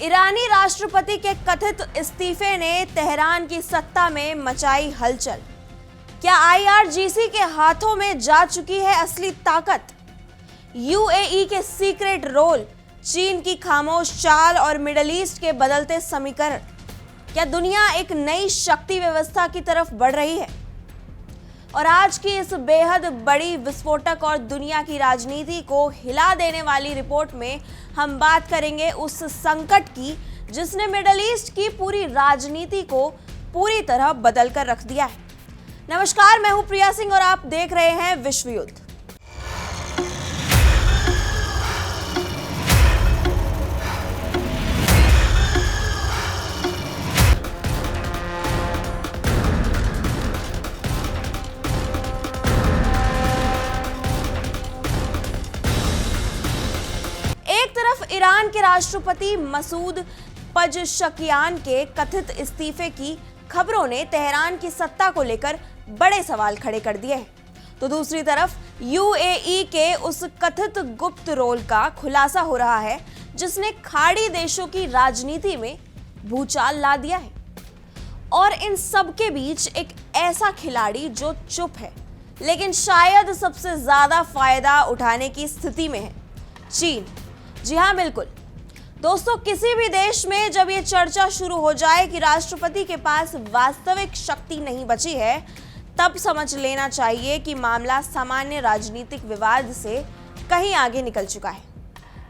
ईरानी राष्ट्रपति के कथित इस्तीफे ने तेहरान की सत्ता में मचाई हलचल। क्या आईआरजीसी के हाथों में जा चुकी है असली ताकत? यूएई के सीक्रेट रोल, चीन की खामोश चाल और मिडिल ईस्ट के बदलते समीकरण। क्या दुनिया एक नई शक्ति व्यवस्था की तरफ बढ़ रही है? और आज की इस बेहद बड़ी विस्फोटक और दुनिया की राजनीति को हिला देने वाली रिपोर्ट में हम बात करेंगे उस संकट की जिसने मिडिल ईस्ट की पूरी राजनीति को पूरी तरह बदल कर रख दिया है। नमस्कार, मैं हूं प्रिया सिंह और आप देख रहे हैं विश्व युद्ध। एक तरफ ईरान के राष्ट्रपति मसूद पज़ेश्कियान के कथित इस्तीफे की खबरों ने तेहरान की सत्ता को लेकर बड़े सवाल खड़े कर दिए हैं, तो दूसरी तरफ यूएई के उस कथित गुप्त रोल का खुलासा हो रहा है जिसने खाड़ी देशों की राजनीति में भूचाल ला दिया है। और इन सब के बीच एक ऐसा खिलाड़ी जो चुप है लेकिन शायद सबसे ज्यादा फायदा उठाने की स्थिति में है, चीन। जी हाँ, बिल्कुल दोस्तों, किसी भी देश में जब ये चर्चा शुरू हो जाए कि राष्ट्रपति के पास वास्तविक शक्ति नहीं बची है, तब समझ लेना चाहिए कि मामला सामान्य राजनीतिक विवाद से कहीं आगे निकल चुका है।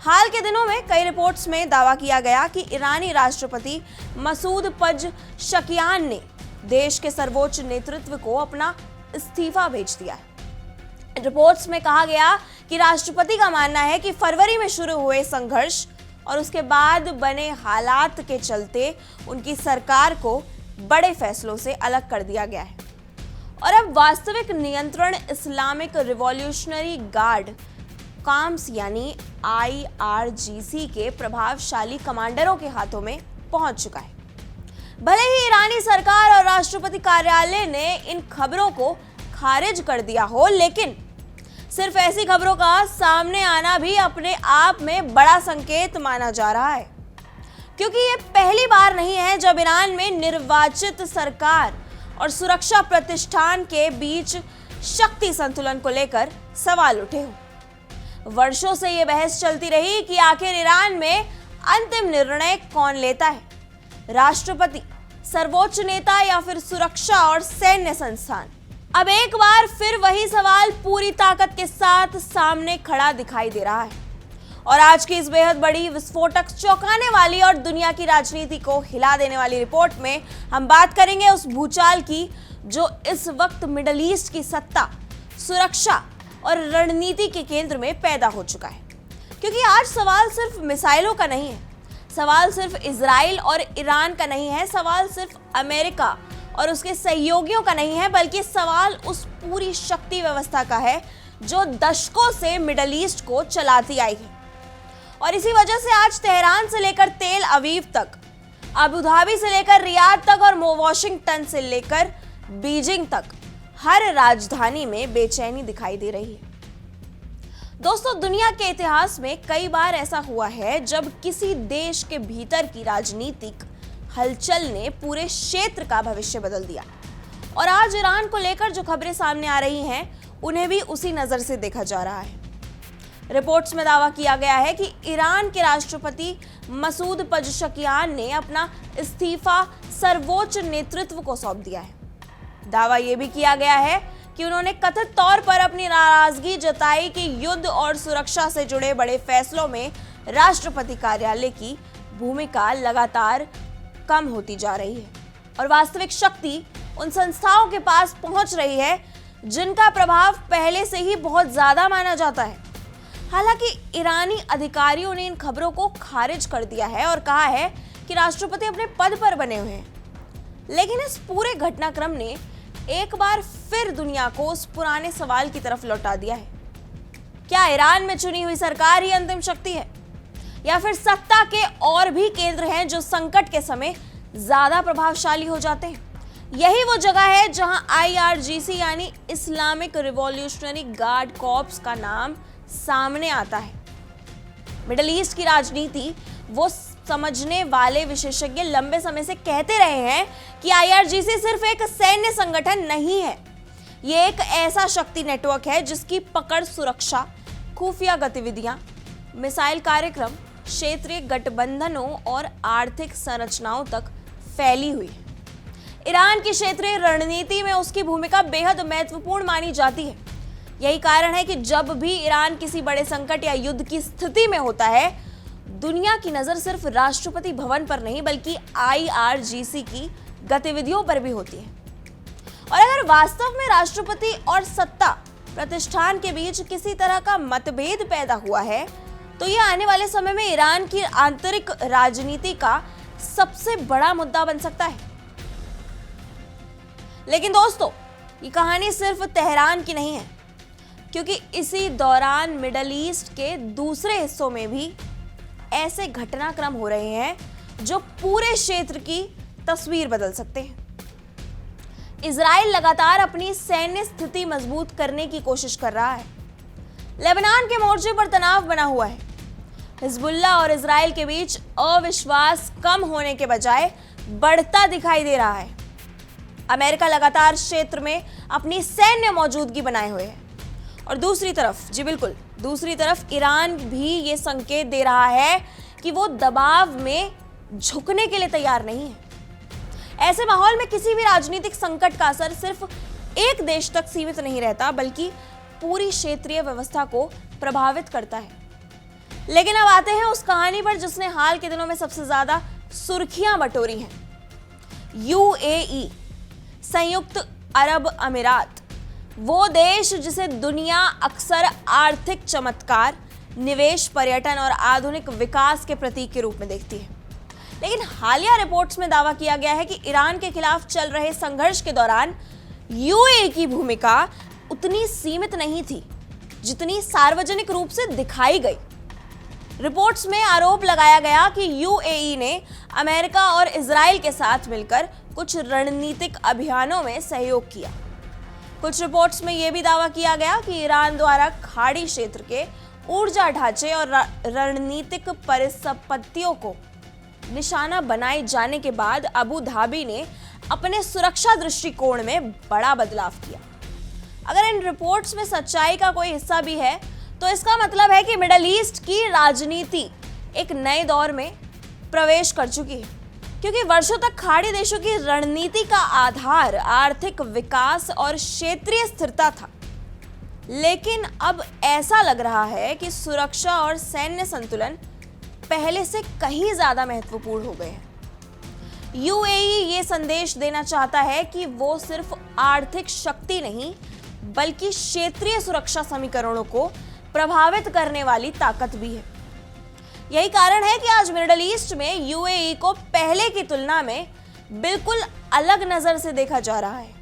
हाल के दिनों में कई रिपोर्ट्स में दावा किया गया कि ईरानी राष्ट्रपति मसूद पज़ेश्कियान ने देश के सर्वोच्च नेतृत्व को अपना इस्तीफा भेज दिया है। रिपोर्ट्स में कहा गया कि राष्ट्रपति का मानना है कि फरवरी में शुरू हुए संघर्ष और उसके बाद बने हालात के चलते उनकी सरकार को बड़े फैसलों से अलग कर दिया गया है और अब वास्तविक नियंत्रण इस्लामिक रिवॉल्यूशनरी गार्ड काम्स यानी आईआरजीसी के प्रभावशाली कमांडरों के हाथों में पहुंच चुका है। भले ही ईरानी सरकार और राष्ट्रपति कार्यालय ने इन खबरों को खारिज कर दिया हो, लेकिन सिर्फ ऐसी खबरों का सामने आना भी अपने आप में बड़ा संकेत माना जा रहा है, क्योंकि ये पहली बार नहीं है जब ईरान में निर्वाचित सरकार और सुरक्षा प्रतिष्ठान के बीच शक्ति संतुलन को लेकर सवाल उठे हों। वर्षों से ये बहस चलती रही कि आखिर ईरान में अंतिम निर्णय कौन लेता है, राष्ट्रपति, सर्वोच्च नेता या फिर सुरक्षा और सैन्य संस्थान। अब एक बार फिर वही सवाल पूरी ताकत के साथ सामने खड़ा दिखाई दे रहा है और आज की इस बेहद बड़ी विस्फोटक, चौंकाने वाली और दुनिया की राजनीति को हिला देने वाली रिपोर्ट में हम बात करेंगे उस भूचाल की जो इस वक्त मिडिल ईस्ट की सत्ता, सुरक्षा और रणनीति के केंद्र में पैदा हो चुका है। क्योंकि आज सवाल सिर्फ मिसाइलों का नहीं है, सवाल सिर्फ इजराइल और ईरान का नहीं है, सवाल सिर्फ अमेरिका और उसके सहयोगियों का नहीं है, बल्कि सवाल उस पूरी शक्ति व्यवस्था का है जो दशकों से मिडिल ईस्ट को चलाती आई है। और इसी वजह से आज तेहरान से लेकर तेल अवीव तक, अबू धाबी से लेकर रियाद तक और वॉशिंगटन से लेकर बीजिंग तक हर राजधानी में बेचैनी दिखाई दे रही है। दोस्तों, दुनिया के इतिहास में कई बार ऐसा हुआ है जब किसी देश के भीतर की राजनीतिक हलचल ने पूरे क्षेत्र का भविष्य बदल दिया और आज ईरान को लेकर जो खबरें सामने आ रही हैं उन्हें भी उसी नजर से देखा जा रहा है। रिपोर्ट्स में दावा किया गया है कि ईरान के राष्ट्रपति मसूद पज़ेश्कियान ने अपना इस्तीफा सर्वोच्च नेतृत्व को सौंप दिया है। दावा यह भी किया गया है कि उन्होंने कथित तौर पर अपनी नाराजगी जताई कि युद्ध और सुरक्षा से जुड़े बड़े फैसलों में राष्ट्रपति कार्यालय की भूमिका लगातार कम होती जा रही है और वास्तविक शक्ति उन संस्थाओं के पास पहुंच रही है जिनका प्रभाव पहले से ही बहुत ज्यादा माना जाता है। हालांकि ईरानी अधिकारियों ने इन खबरों को खारिज कर दिया है और कहा है कि राष्ट्रपति अपने पद पर बने हुए हैं, लेकिन इस पूरे घटनाक्रम ने एक बार फिर दुनिया को उस पुराने सवाल की तरफ लौटा दिया है। क्या ईरान में चुनी हुई सरकार ही अंतिम शक्ति है या फिर सत्ता के और भी केंद्र हैं जो संकट के समय ज्यादा प्रभावशाली हो जाते हैं? यही वो जगह है जहां आईआरजीसी यानी इस्लामिक रिवॉल्यूशनरी गार्ड कॉर्प्स का नाम सामने आता है। मिडिल ईस्ट की राजनीति वो समझने वाले विशेषज्ञ लंबे समय से कहते रहे हैं कि आईआरजीसी सिर्फ एक सैन्य संगठन नहीं है, ये एक ऐसा शक्ति नेटवर्क है जिसकी पकड़ सुरक्षा, खुफिया गतिविधियां, मिसाइल कार्यक्रम, क्षेत्रीय गठबंधनों और आर्थिक संरचनाओं तक फैली हुई है। ईरान की क्षेत्रीय रणनीति में उसकी भूमिका बेहद महत्वपूर्ण मानी जाती है। यही कारण है कि जब भी ईरान किसी बड़े संकट या युद्ध की स्थिति में होता है, दुनिया की नजर सिर्फ राष्ट्रपति भवन पर नहीं बल्कि आईआरजीसी की गतिविधियों पर भी होती है। और अगर वास्तव में राष्ट्रपति और सत्ता प्रतिष्ठान के बीच किसी तरह का मतभेद पैदा हुआ है, तो यह आने वाले समय में ईरान की आंतरिक राजनीति का सबसे बड़ा मुद्दा बन सकता है। लेकिन दोस्तों, ये कहानी सिर्फ तेहरान की नहीं है, क्योंकि इसी दौरान मिडल ईस्ट के दूसरे हिस्सों में भी ऐसे घटनाक्रम हो रहे हैं जो पूरे क्षेत्र की तस्वीर बदल सकते हैं। इजराइल लगातार अपनी सैन्य स्थिति मजबूत करने की कोशिश कर रहा है। लेबनान के मोर्चे पर तनाव बना हुआ है। हिजबुल्लाह और इजराइल के बीच अविश्वास कम होने के बजाय बढ़ता दिखाई दे रहा है। अमेरिका लगातार क्षेत्र में अपनी सैन्य मौजूदगी बनाए हुए है। और दूसरी तरफ, जी बिल्कुल दूसरी तरफ, ईरान भी ये संकेत दे रहा है कि वो दबाव में झुकने के लिए तैयार नहीं है। ऐसे माहौल में किसी भी राजनीतिक संकट का असर सिर्फ एक देश तक सीमित नहीं रहता, बल्कि पूरी क्षेत्रीय व्यवस्था को प्रभावित करता है। लेकिन अब आते हैं उस कहानी पर जिसने हाल के दिनों में सबसे ज्यादा सुर्खियां बटोरी हैं। यूएई, संयुक्त अरब अमीरात, वो देश जिसे दुनिया अक्सर आर्थिक चमत्कार, निवेश, पर्यटन और आधुनिक विकास के प्रतीक के रूप में देखती है। लेकिन हालिया रिपोर्ट्स में दावा किया गया है कि ईरान के खिलाफ चल रहे संघर्ष के दौरान यूएई की भूमिका उतनी सीमित नहीं थी जितनी सार्वजनिक रूप से दिखाई गई। रिपोर्ट्स में आरोप लगाया गया कि यूएई ने अमेरिका और इजराइल के साथ मिलकर कुछ रणनीतिक अभियानों में सहयोग किया। कुछ रिपोर्ट्स में यह भी दावा किया गया कि ईरान द्वारा खाड़ी क्षेत्र के ऊर्जा ढांचे और रणनीतिक परिसंपत्तियों को निशाना बनाए जाने के बाद अबू धाबी ने अपने सुरक्षा दृष्टिकोण में बड़ा बदलाव किया। अगर इन रिपोर्ट्स में सच्चाई का कोई हिस्सा भी है, तो इसका मतलब है कि मिडल ईस्ट की राजनीति एक नए दौर में प्रवेश कर चुकी है, क्योंकि वर्षों तक खाड़ी देशों की रणनीति का आधार आर्थिक विकास और क्षेत्रीय स्थिरता था। लेकिन अब ऐसा लग रहा है कि सुरक्षा और सैन्य संतुलन पहले से कहीं ज्यादा महत्वपूर्ण हो गए हैं। यूएई ये संदेश देना चाहता है कि वो सिर्फ आर्थिक शक्ति नहीं, बल्कि क्षेत्रीय सुरक्षा समीकरणों को प्रभावित करने वाली ताकत भी है। यही कारण है कि आज मिडिल ईस्ट में यूएई को पहले की तुलना में बिल्कुल अलग नजर से देखा जा रहा है।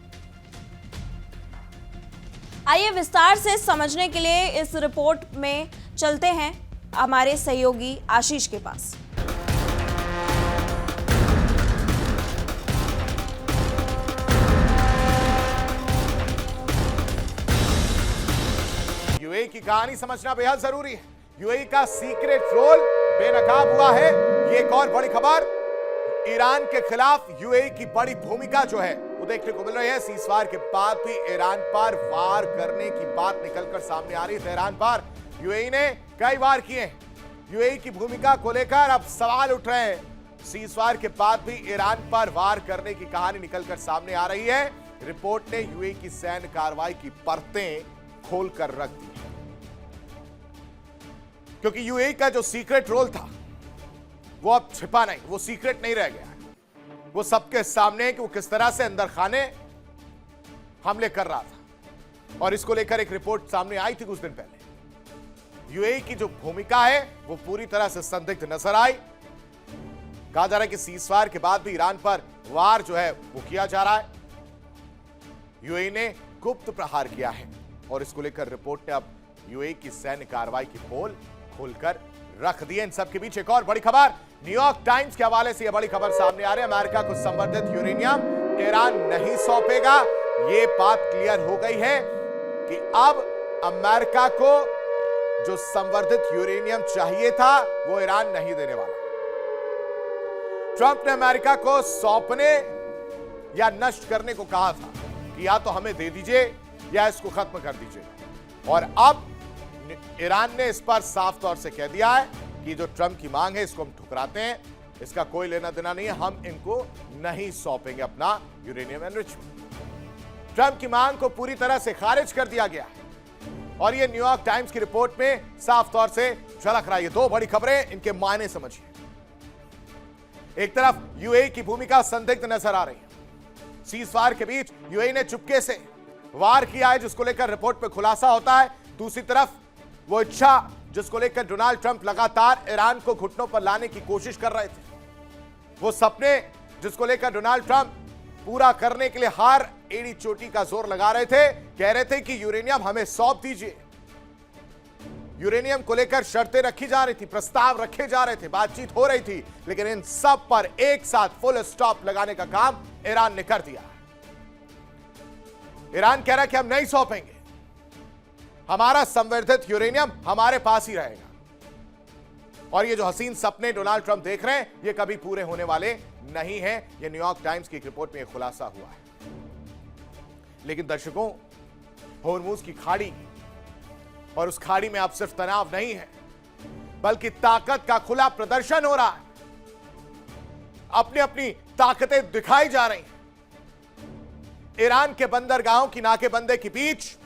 आइए विस्तार से समझने के लिए इस रिपोर्ट में चलते हैं हमारे सहयोगी आशीष के पास। यूएई की कहानी समझना बेहद जरूरी है। यूएई का सीक्रेट रोल बेनकाब हुआ है। ये एक और बड़ी खबर, ईरान के खिलाफ यूएई की बड़ी भूमिका जो है वो देखने को मिल रही है। सीजफायर के बाद भी ईरान पर वार करने की बात निकलकर सामने आ रही है। तेहरान पर यूएई ने कई वार किए हैं। यूएई की भूमिका को लेकर अब सवाल उठ रहे हैं। सीजफायर के बाद भी ईरान पर वार करने की कहानी निकलकर सामने आ रही है। रिपोर्ट ने यूएई की सैन्य कार्रवाई की परतें खोलकर रख दी, क्योंकि यूएई का जो सीक्रेट रोल था वो अब छिपा नहीं, वो सीक्रेट नहीं रह गया है। वो सबके सामने है कि वो किस तरह से अंदर खाने हमले कर रहा था। और इसको लेकर एक रिपोर्ट सामने आई थी कुछ दिन पहले। यूएई की जो भूमिका है वो पूरी तरह से संदिग्ध नजर आई। कहा जा रहा है कि सीजफायर के बाद भी ईरान पर वार जो है वो किया जा रहा है। यूएई ने गुप्त प्रहार किया है और इसको लेकर रिपोर्ट ने अब यूएई की सैन्य कार्रवाई की पोल खोलकर रख दी है। इन सबके बीच एक और बड़ी खबर, न्यूयॉर्क टाइम्स के हवाले से यह बड़ी खबर सामने आ रही है। अमेरिका को संवर्धित यूरेनियम ईरान नहीं सौंपेगा। यह बात क्लियर हो गई है कि अब अमेरिका को जो संवर्धित यूरेनियम चाहिए था वो ईरान नहीं देने वाला। ट्रंप ने अमेरिका को सौंपने या नष्ट करने को कहा था कि या तो हमें दे दीजिए या इसको खत्म कर दीजिए, और अब ईरान ने इस पर साफ तौर से कह दिया है कि जो ट्रंप की मांग है इसको हम ठुकराते हैं, इसका कोई लेना देना नहीं है, हम इनको नहीं सौंपेंगे अपना यूरेनियम एनरिचमेंट। ट्रंप की मांग को पूरी तरह से खारिज कर दिया गया है और यह न्यूयॉर्क टाइम्स की रिपोर्ट में साफ तौर से झलक रहा है। ये दो बड़ी खबरें, इनके मायने समझिए। एक तरफ यूएई की भूमिका संदिग्ध नजर आ रही है। सीजफायर के बीच यूएई ने चुपके से वार किया है, जिसको लेकर रिपोर्ट में खुलासा होता है। दूसरी तरफ वो इच्छा जिसको लेकर डोनाल्ड ट्रंप लगातार ईरान को घुटनों पर लाने की कोशिश कर रहे थे, वो सपने जिसको लेकर डोनाल्ड ट्रंप पूरा करने के लिए हर एड़ी चोटी का जोर लगा रहे थे। कह रहे थे कि यूरेनियम हमें सौंप दीजिए। यूरेनियम को लेकर शर्तें रखी जा रही थी, प्रस्ताव रखे जा रहे थे, बातचीत हो रही थी, लेकिन इन सब पर एक साथ फुल स्टॉप लगाने का काम ईरान ने कर दिया। ईरान कह रहा है कि हम नहीं सौंपेंगे, हमारा संवर्धित यूरेनियम हमारे पास ही रहेगा। और ये जो हसीन सपने डोनाल्ड ट्रंप देख रहे हैं, ये कभी पूरे होने वाले नहीं हैं। ये न्यूयॉर्क टाइम्स की एक रिपोर्ट में खुलासा हुआ है। लेकिन दर्शकों, होर्मुज की खाड़ी और उस खाड़ी में अब सिर्फ तनाव नहीं है, बल्कि ताकत का खुला प्रदर्शन हो रहा है। अपनी अपनी ताकतें दिखाई जा रही हैं। ईरान के बंदरगाहों की नाकेबंदी के बीच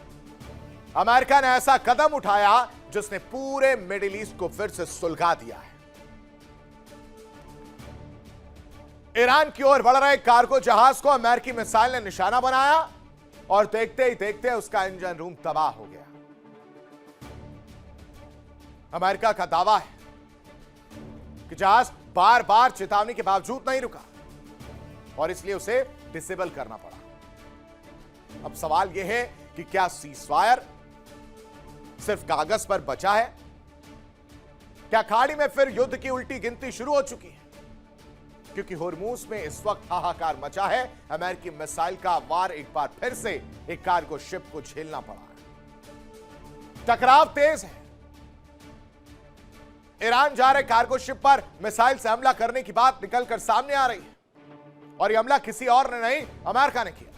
अमेरिका ने ऐसा कदम उठाया जिसने पूरे मिडिल ईस्ट को फिर से सुलगा दिया है। ईरान की ओर बढ़ रहे कार्गो जहाज को अमेरिकी मिसाइल ने निशाना बनाया और देखते ही देखते उसका इंजन रूम तबाह हो गया। अमेरिका का दावा है कि जहाज बार बार चेतावनी के बावजूद नहीं रुका और इसलिए उसे डिसेबल करना पड़ा। अब सवाल यह है कि क्या सीजफायर सिर्फ कागज पर बचा है? क्या खाड़ी में फिर युद्ध की उल्टी गिनती शुरू हो चुकी है? क्योंकि होर्मुज में इस वक्त हाहाकार मचा है। अमेरिकी मिसाइल का वार एक बार फिर से एक कार्गो शिप को झेलना पड़ा है। टकराव तेज है। ईरान जा रहे कार्गो शिप पर मिसाइल से हमला करने की बात निकलकर सामने आ रही है और यह हमला किसी और ने नहीं, अमेरिका ने किया।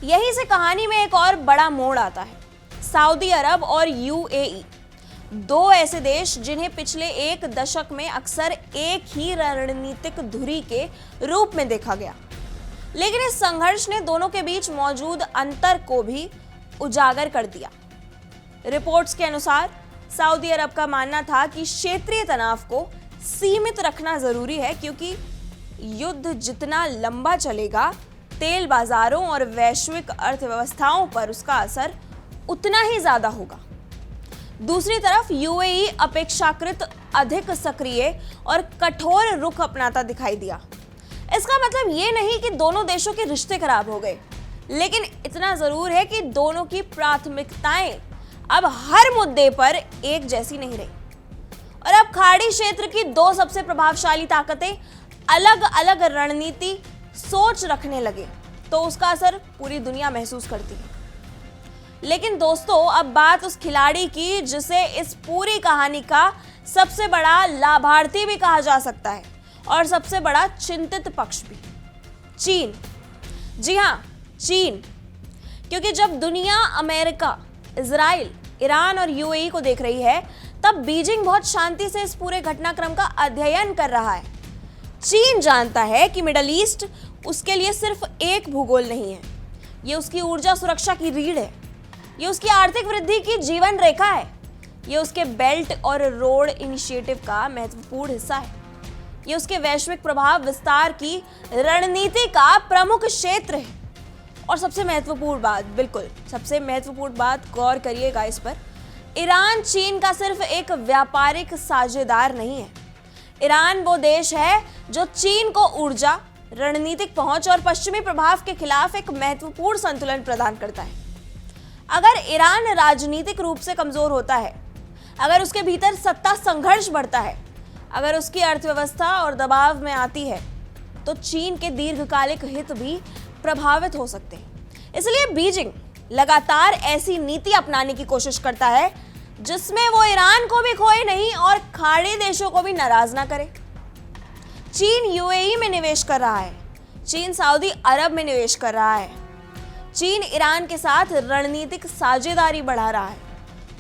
यहीं से कहानी में एक और बड़ा मोड़ आता है। सऊदी अरब और यूएई, दो ऐसे देश जिन्हें पिछले एक दशक में अक्सर एक ही रणनीतिक धुरी के रूप में देखा गया, लेकिन इस संघर्ष ने दोनों के बीच मौजूद अंतर को भी उजागर कर दिया। रिपोर्ट्स के अनुसार सऊदी अरब का मानना था कि क्षेत्रीय तनाव को सीमित रखना जरूरी है, क्योंकि युद्ध जितना लंबा चलेगा, तेल बाजारों और वैश्विक अर्थव्यवस्थाओं पर उसका असर उतना ही ज्यादा होगा। दूसरी तरफ यूएई अपेक्षाकृत अधिक सक्रिय और कठोर रुख अपनाता दिखाई दिया। इसका मतलब ये नहीं कि दोनों देशों के रिश्ते खराब हो गए, लेकिन इतना जरूर है कि दोनों की प्राथमिकताएं अब हर मुद्दे पर एक जैसी नहीं रही। और अब खाड़ी क्षेत्र की दो सबसे प्रभावशाली ताकतें अलग अलग रणनीति सोच रखने लगे तो उसका असर पूरी दुनिया महसूस करती है। लेकिन दोस्तों, अब बात उस खिलाड़ी की जिसे इस पूरी कहानी का सबसे बड़ा लाभार्थी भी कहा जा सकता है और सबसे बड़ा चिंतित पक्ष भी, चीन। जी हां, चीन। क्योंकि जब दुनिया अमेरिका, इजराइल, ईरान और यूएई को देख रही है, तब बीजिंग बहुत शांति से इस पूरे घटनाक्रम का अध्ययन कर रहा है। चीन जानता है कि मिडल ईस्ट उसके लिए सिर्फ एक भूगोल नहीं है, ये उसकी ऊर्जा सुरक्षा की रीढ़ है, ये उसकी आर्थिक वृद्धि की जीवन रेखा है, ये उसके बेल्ट और रोड इनिशिएटिव का महत्वपूर्ण हिस्सा है, ये उसके वैश्विक प्रभाव विस्तार की रणनीति का प्रमुख क्षेत्र है। और सबसे महत्वपूर्ण बात, बिल्कुल सबसे महत्वपूर्ण बात, गौर करिएगा इस पर, ईरान चीन का सिर्फ एक व्यापारिक साझेदार नहीं है। ईरान वो देश है जो चीन को ऊर्जा, रणनीतिक पहुंच और पश्चिमी प्रभाव के खिलाफ एक महत्वपूर्ण संतुलन प्रदान करता है। अगर ईरान राजनीतिक रूप से कमजोर होता है, अगर उसके भीतर सत्ता संघर्ष बढ़ता है, अगर उसकी अर्थव्यवस्था और दबाव में आती है, तो चीन के दीर्घकालिक हित भी प्रभावित हो सकते हैं। इसलिए बीजिंग लगातार ऐसी नीति अपनाने की कोशिश करता है जिसमें वो ईरान को भी खोए नहीं और खाड़ी देशों को भी नाराज ना करे। चीन यूएई में निवेश कर रहा है, चीन सऊदी अरब में निवेश कर रहा है, चीन ईरान के साथ रणनीतिक साझेदारी बढ़ा रहा है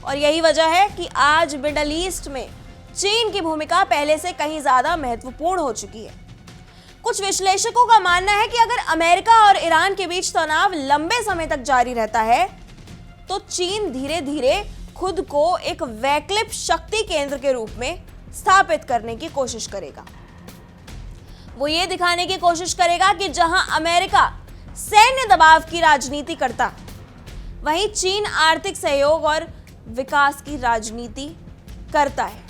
और यही वजह है कि आज मिडल ईस्ट में चीन की भूमिका पहले से कहीं ज्यादा महत्वपूर्ण हो चुकी है। कुछ विश्लेषकों का मानना है कि अगर अमेरिका और ईरान के बीच तनाव लंबे समय तक जारी रहता है तो चीन धीरे धीरे खुद को एक वैकल्पिक शक्ति केंद्र के रूप में स्थापित करने की कोशिश करेगा। वो ये दिखाने की कोशिश करेगा कि जहां अमेरिका सैन्य दबाव की राजनीति करता, वहीं चीन आर्थिक सहयोग और विकास की राजनीति करता है।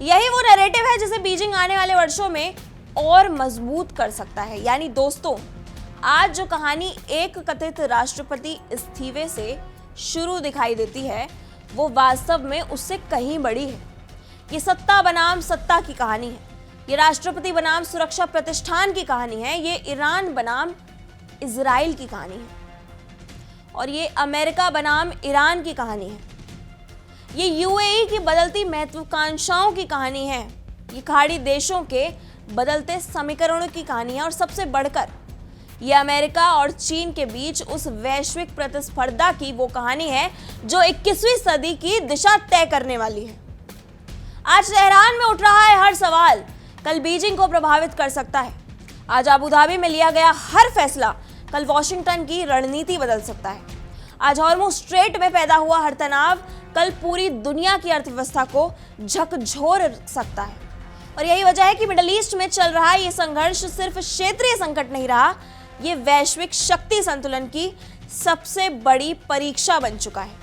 यही वो नैरेटिव है जिसे बीजिंग आने वाले वर्षों में और मजबूत कर सकता है। यानी दोस्तों, आज जो कहानी एक कथित राष्ट्रपति इस्तीफे से शुरू दिखाई देती है, वो वास्तव में उससे कहीं बड़ी है। ये सत्ता बनाम सत्ता की कहानी है, ये राष्ट्रपति बनाम सुरक्षा प्रतिष्ठान की कहानी है, ये ईरान बनाम इजराइल की कहानी है और ये अमेरिका बनाम ईरान की कहानी है। ये यूएई की बदलती महत्वाकांक्षाओं की कहानी है, ये खाड़ी देशों के बदलते समीकरणों की कहानी है और सबसे बढ़कर ये अमेरिका और चीन के बीच उस वैश्विक प्रतिस्पर्धा की वो कहानी है जो 21वीं सदी की दिशा तय करने वाली है। आज तेहरान में उठ रहा है हर सवाल कल बीजिंग को प्रभावित कर सकता है। आज अबू धाबी में लिया गया हर फैसला कल वॉशिंगटन की रणनीति बदल सकता है। आज हॉर्मुज़ स्ट्रेट में पैदा हुआ हर तनाव कल पूरी दुनिया की अर्थव्यवस्था को झकझोर सकता है और यही वजह है कि मिडल ईस्ट में चल रहा ये संघर्ष सिर्फ क्षेत्रीय संकट नहीं रहा, ये वैश्विक शक्ति संतुलन की सबसे बड़ी परीक्षा बन चुका है।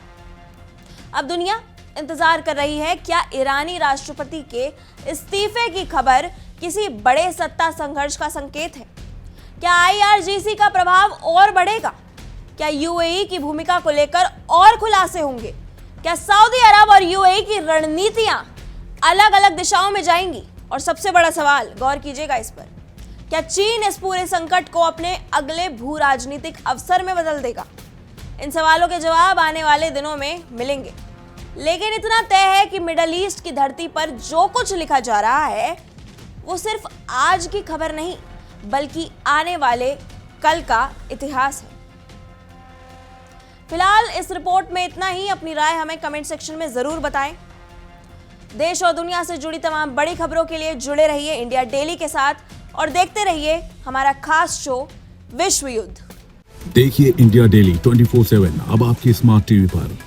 अब दुनिया इंतजार कर रही है, क्या ईरानी राष्ट्रपति के इस्तीफे की खबर किसी बड़े सत्ता संघर्ष का संकेत है? क्या आईआरजीसी का प्रभाव और बढ़ेगा? क्या यूएई की भूमिका को लेकर और खुलासे होंगे? क्या सऊदी अरब और यूएई की रणनीतियां अलग अलग दिशाओं में जाएंगी? और सबसे बड़ा सवाल, गौर कीजिएगा इस पर, क्या चीन इस पूरे संकट को अपने अगले भू राजनीतिक अवसर में बदल देगा? इन सवालों के जवाब आने वाले दिनों में मिलेंगे, लेकिन इतना तय है कि मिडल ईस्ट की धरती पर जो कुछ लिखा जा रहा है वो सिर्फ आज की खबर नहीं बल्कि आने वाले कल का इतिहास है। फिलहाल इस रिपोर्ट में इतना ही। अपनी राय हमें कमेंट सेक्शन में जरूर बताएं। देश और दुनिया से जुड़ी तमाम बड़ी खबरों के लिए जुड़े रहिए इंडिया डेली के साथ और देखते रहिए हमारा खास शो विश्व युद्ध। देखिए इंडिया डेली 24/7 अब आपके स्मार्ट टीवी पर।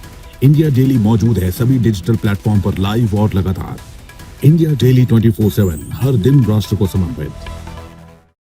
इंडिया डेली मौजूद है सभी डिजिटल प्लेटफॉर्म पर लाइव और लगातार। इंडिया डेली 24/7 हर दिन राष्ट्र को समर्पित।